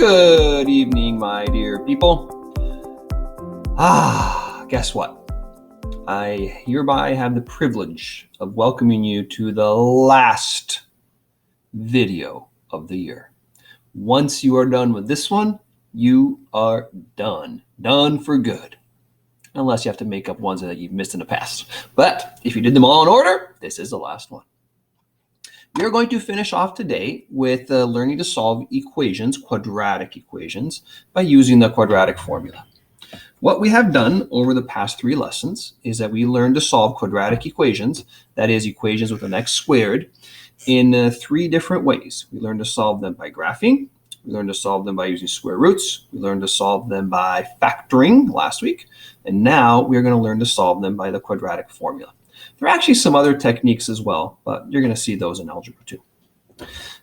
Good evening, my dear people. Guess what? I hereby have the privilege of welcoming you to the last video of the year. Once you are done with this one, you are done. Done for good. Unless you have to make up ones that you've missed in the past. But if you did them all in order, this is the last one. We are going to finish off today with learning to solve equations, quadratic equations, by using the quadratic formula. What we have done over the past 3 lessons is that we learned to solve quadratic equations, that is, equations with an x squared, in 3 different ways. We learned to solve them by graphing, we learned to solve them by using square roots, we learned to solve them by factoring last week, and now we're going to learn to solve them by the quadratic formula. There are actually some other techniques as well, but you're going to see those in Algebra 2.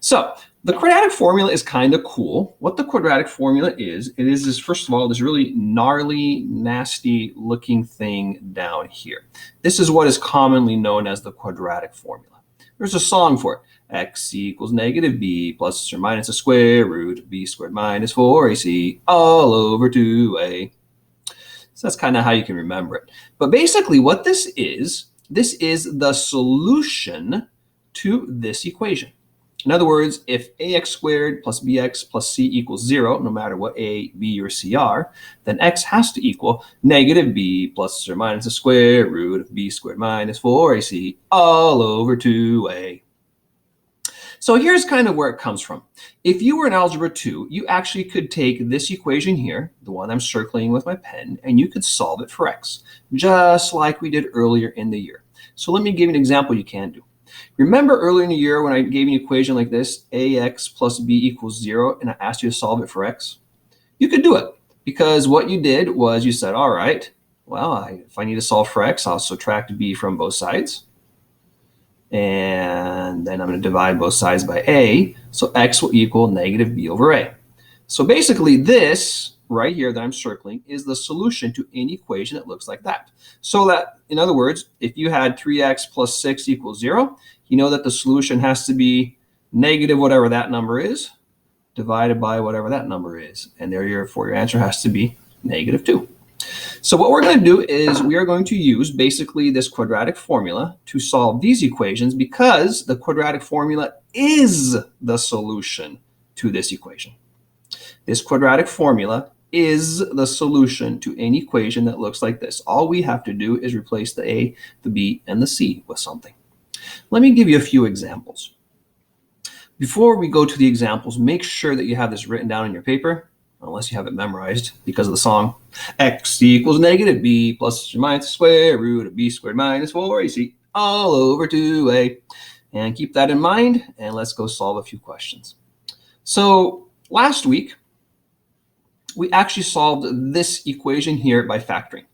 So the quadratic formula is kind of cool. What the quadratic formula is, it is first of all, this really gnarly, nasty looking thing down here. This is what is commonly known as the quadratic formula. There's a song for it. X equals negative b plus or minus the square root of b squared minus 4ac all over 2a. So that's kind of how you can remember it. But basically what this is the solution to this equation. In other words, if ax squared plus bx plus c equals 0, no matter what a, b, or c are, then x has to equal negative b plus or minus the square root of b squared minus 4ac all over 2a. So here's kind of where it comes from. If you were in Algebra 2, you actually could take this equation here, the one I'm circling with my pen, and you could solve it for x, just like we did earlier in the year. So let me give you an example you can do. Remember earlier in the year when I gave you an equation like this, ax plus b equals 0, and I asked you to solve it for x? You could do it, because what you did was you said, all right, well, if I need to solve for x, I'll subtract b from both sides. And then I'm going to divide both sides by a, so x will equal negative b over a. So basically this right here that I'm circling is the solution to any equation that looks like that. So that, in other words, if you had 3x plus 6 equals 0, you know that the solution has to be negative whatever that number is, divided by whatever that number is. And therefore your answer has to be negative 2. So what we're going to do is we are going to use basically this quadratic formula to solve these equations, because the quadratic formula is the solution to this equation. This quadratic formula is the solution to any equation that looks like this. All we have to do is replace the a, the b, and the c with something. Let me give you a few examples. Before we go to the examples, make sure that you have this written down on your paper, unless you have it memorized because of the song. X equals negative b plus or minus the square root of b squared minus 4ac all over 2a. And keep that in mind, and let's go solve a few questions. So last week, we actually solved this equation here by factoring.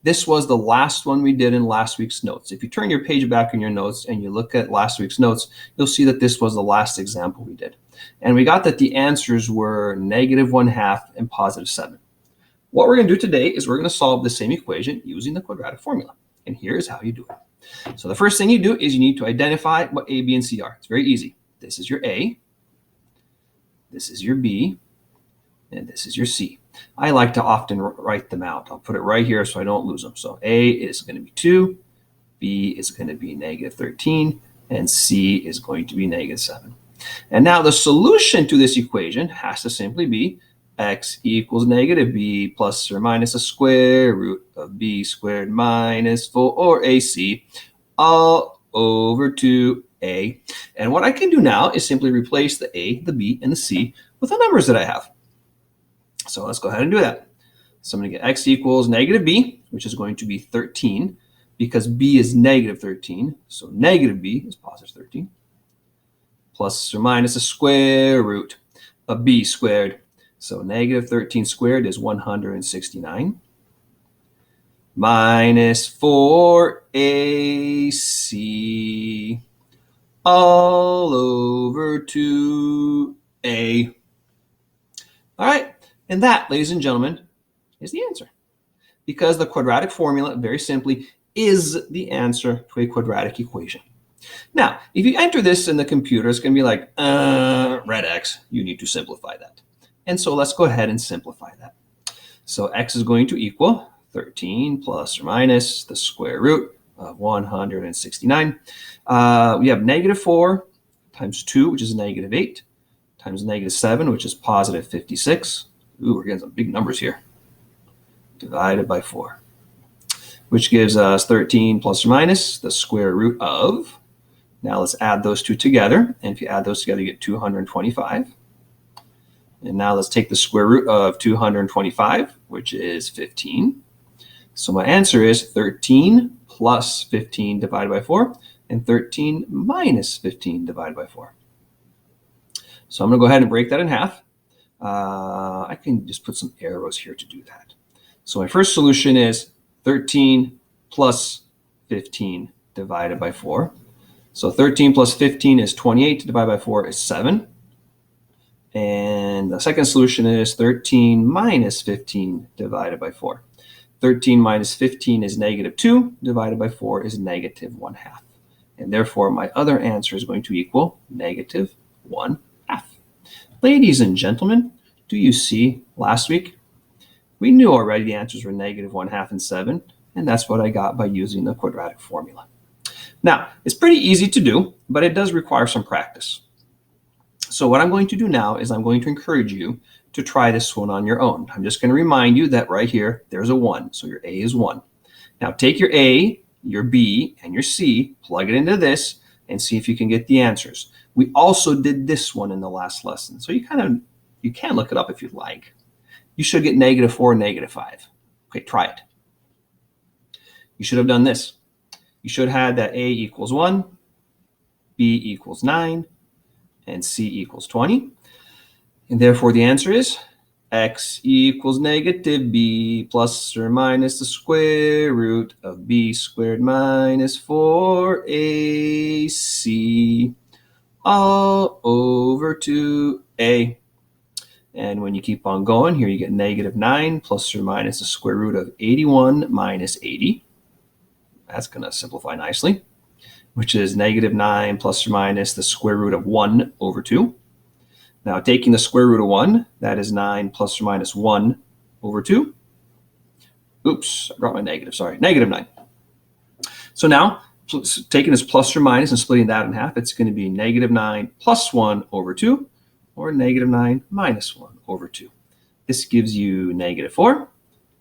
This was the last one we did in last week's notes. If you turn your page back in your notes and you look at last week's notes, you'll see that this was the last example we did. And we got that the answers were negative 1/2 and positive 7. What we're going to do today is we're going to solve the same equation using the quadratic formula. And here's how you do it. So the first thing you do is you need to identify what a, b, and c are. It's very easy. This is your a, this is your b, and this is your c. I like to often write them out. I'll put it right here so I don't lose them. So a is going to be 2, b is going to be negative 13, and c is going to be negative 7. And now the solution to this equation has to simply be x equals negative b plus or minus the square root of b squared minus 4ac all over 2a. And what I can do now is simply replace the a, the b, and the c with the numbers that I have. So let's go ahead and do that. So I'm going to get x equals negative b, which is going to be 13, because b is negative 13. So negative b is positive 13, plus or minus the square root of b squared. So negative 13 squared is 169, minus 4ac all over 2a. All right. And that, ladies and gentlemen, is the answer. Because the quadratic formula, very simply, is the answer to a quadratic equation. Now, if you enter this in the computer, it's going to be like, red x, you need to simplify that. And so let's go ahead and simplify that. So x is going to equal 13 plus or minus the square root of 169. We have negative 4 times 2, which is negative 8, times negative 7, which is positive 56. Ooh, we're getting some big numbers here. Divided by 4, which gives us 13 plus or minus the square root of. Now let's add those two together. And if you add those together, you get 225. And now let's take the square root of 225, which is 15. So my answer is 13 plus 15 divided by 4, and 13 minus 15 divided by 4. So I'm going to go ahead and break that in half. I can just put some arrows here to do that. So my first solution is 13 plus 15 divided by 4. So 13 plus 15 is 28, divided by 4 is 7. And the second solution is 13 minus 15 divided by 4. 13 minus 15 is negative 2, divided by 4 is negative 1/2. And therefore, my other answer is going to equal negative 1/2. Ladies and gentlemen, do you see last week? We knew already the answers were negative 1/2 and 7, and that's what I got by using the quadratic formula. Now, it's pretty easy to do, but it does require some practice. So what I'm going to do now is I'm going to encourage you to try this one on your own. I'm just going to remind you that right here, there's a 1. So your A is 1. Now take your A, your B, and your C, plug it into this, and see if you can get the answers. We also did this one in the last lesson. So you can look it up if you'd like. You should get negative 4 and negative 5. Okay, try it. You should have done this. You should have had that A equals 1, B equals 9, and C equals 20. And therefore the answer is x equals negative b plus or minus the square root of b squared minus 4ac all over 2a. And when you keep on going, here you get negative 9 plus or minus the square root of 81 minus 80. That's going to simplify nicely, which is negative 9 plus or minus the square root of 1 over 2. Now, taking the square root of 1, that is 9 plus or minus 1 over 2. Oops, I brought my negative, sorry, negative 9. So now, taking this plus or minus and splitting that in half, it's going to be negative 9 plus 1 over 2, or negative 9 minus 1 over 2. This gives you negative 4,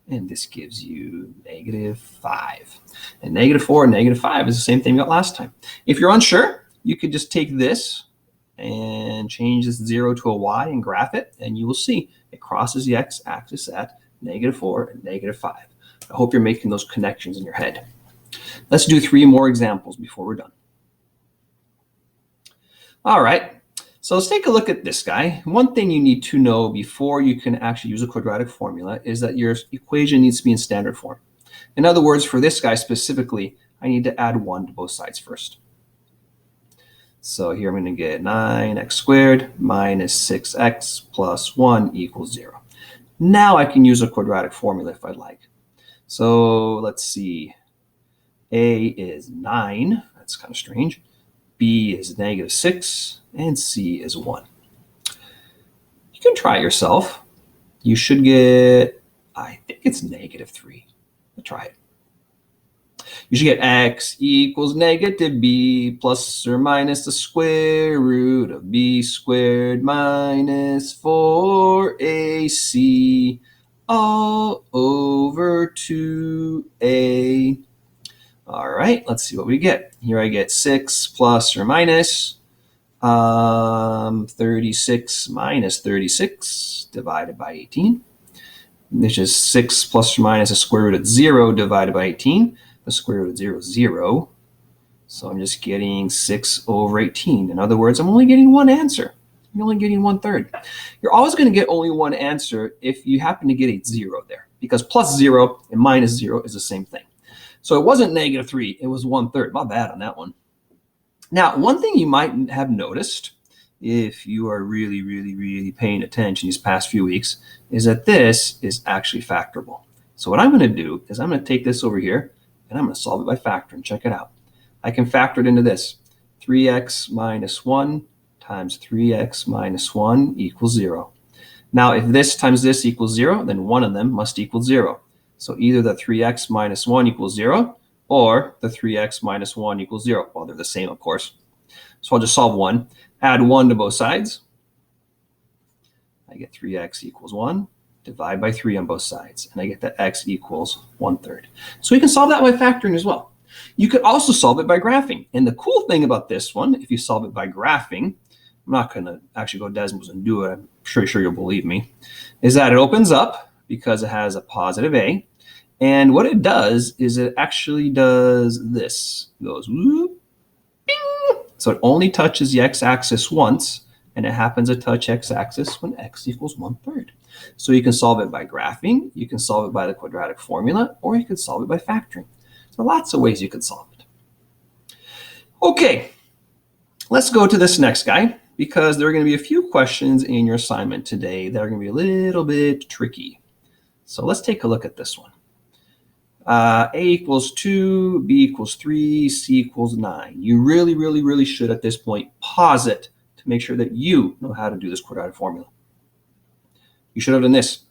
and this gives you negative 5. And negative 4 and negative 5 is the same thing we got last time. If you're unsure, you could just take this and change this 0 to a y and graph it, and you will see it crosses the x-axis at negative 4 and negative 5. I hope you're making those connections in your head. Let's do 3 more examples before we're done. All right. So let's take a look at this guy. One thing you need to know before you can actually use a quadratic formula is that your equation needs to be in standard form. In other words, for this guy specifically, I need to add 1 to both sides first. So here I'm going to get 9x squared minus 6x plus 1 equals 0. Now I can use a quadratic formula if I'd like. So let's see. A is 9. That's kind of strange. B is negative 6, and C is 1. You can try it yourself. You should get, I think it's negative 3. Let's try it. You should get x equals negative b plus or minus the square root of b squared minus 4ac all over 2a. All right, let's see what we get. Here I get 6 plus or minus 36 minus 36 divided by 18. Which is 6 plus or minus the square root of 0 divided by 18. The square root of 0 is 0. So I'm just getting 6 over 18. In other words, I'm only getting one answer. You're only getting 1/3. You're always going to get only one answer if you happen to get a 0 there, because plus 0 and minus 0 is the same thing. So it wasn't negative 3, it was 1/3. My bad on that one. Now, one thing you might have noticed if you are really paying attention these past few weeks is that this is actually factorable. So what I'm going to do is I'm going to take this over here and I'm going to solve it by factoring. Check it out. I can factor it into this. 3x minus 1 times 3x minus 1 equals 0. Now, if this times this equals 0, then one of them must equal 0. So either the 3x minus 1 equals 0, or the 3x minus 1 equals 0. Well, they're the same, of course. So I'll just solve 1. Add 1 to both sides. I get 3x equals 1. Divide by 3 on both sides. And I get that x equals 1/3. So you can solve that by factoring as well. You could also solve it by graphing. And the cool thing about this one, if you solve it by graphing, I'm not going to actually go Desmos and do it. I'm sure you'll believe me, is that it opens up because it has a positive a. And what it does is it actually does this. It goes whoop, bing. So it only touches the x-axis once, and it happens to touch x-axis when x equals 1/3. So you can solve it by graphing, you can solve it by the quadratic formula, or you can solve it by factoring. So lots of ways you can solve it. Okay, let's go to this next guy, because there are going to be a few questions in your assignment today that are going to be a little bit tricky. So let's take a look at this one. A equals 2, B equals 3, C equals 9. You really should at this point pause it to make sure that you know how to do this quadratic formula. You should have done this.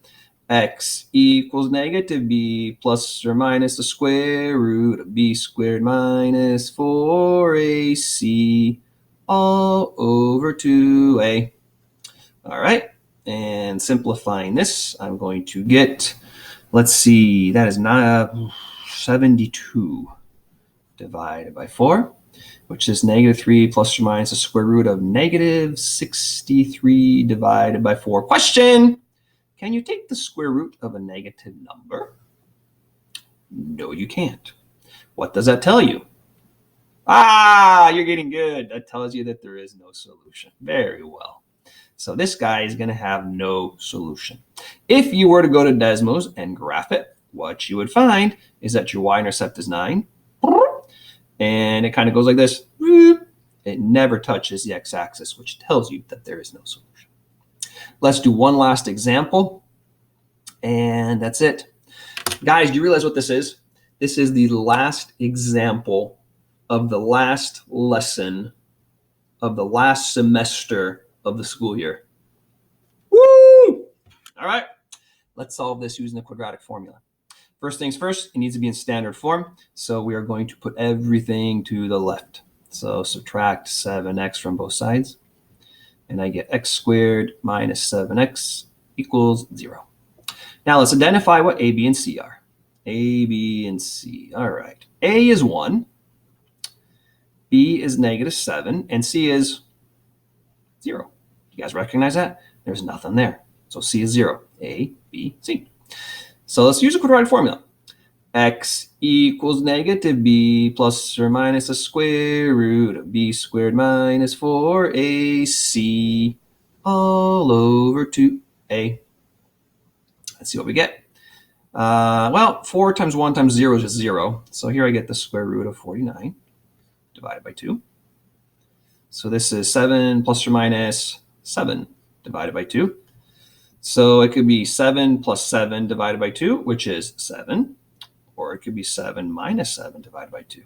X equals negative b plus or minus the square root of b squared minus 4ac all over 2a. All right, and simplifying this, I'm going to get, let's see, that is 72 divided by 4, which is negative 3 plus or minus the square root of negative 63 divided by 4. Question: can you take the square root of a negative number? No, you can't. What does that tell you? Ah, you're getting good. That tells you that there is no solution. Very well. So this guy is going to have no solution. If you were to go to Desmos and graph it, what you would find is that your y-intercept is 9. And it kind of goes like this. It never touches the x-axis, which tells you that there is no solution. Let's do one last example, and that's it. Guys, do you realize what this is? This is the last example of the last lesson of the last semester of the school year. Woo! All right, let's solve this using the quadratic formula. First things first, it needs to be in standard form, so we are going to put everything to the left. So subtract 7x from both sides. And I get x squared minus 7x equals 0. Now let's identify what a, b, and c are. A, b, and c. All right. A is 1. B is negative 7. And c is 0. You guys recognize that? There's nothing there. So c is 0. A, b, c. So let's use a quadratic formula. X equals negative b plus or minus the square root of b squared minus 4ac all over 2a. Let's see what we get. Well, 4 times 1 times 0 is just 0. So here I get the square root of 49 divided by 2. So this is 7 plus or minus 7 divided by 2. So it could be 7 plus 7 divided by 2, which is 7. Or it could be 7 minus 7 divided by 2,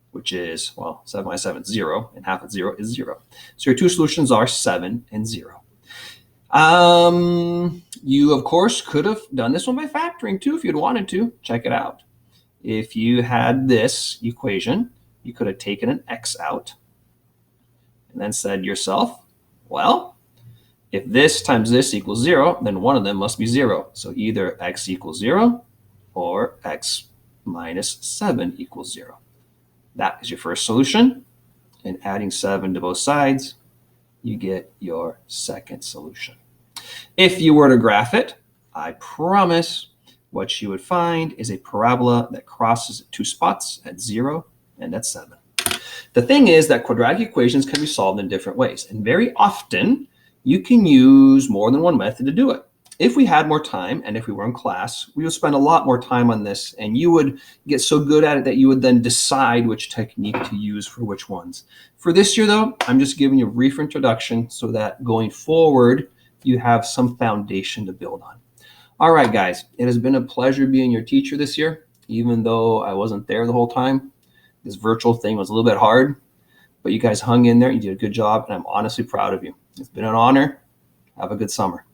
which is, well, 7 minus 7 is 0, and half of 0 is 0. So your two solutions are 7 and 0. You, of course, could have done this one by factoring, too, if you'd wanted to. Check it out. If you had this equation, you could have taken an x out and then said to yourself, well, if this times this equals 0, then one of them must be 0. So either x equals 0, or x minus 7 equals 0. That is your first solution. And adding 7 to both sides, you get your second solution. If you were to graph it, I promise what you would find is a parabola that crosses at 2 spots at 0 and at 7. The thing is that quadratic equations can be solved in different ways. And very often, you can use more than one method to do it. If we had more time and if we were in class, we would spend a lot more time on this, and you would get so good at it that you would then decide which technique to use for which ones. For this year, though, I'm just giving you a brief introduction so that going forward, you have some foundation to build on. All right, guys, it has been a pleasure being your teacher this year, even though I wasn't there the whole time. This virtual thing was a little bit hard, but you guys hung in there. You did a good job, and I'm honestly proud of you. It's been an honor. Have a good summer.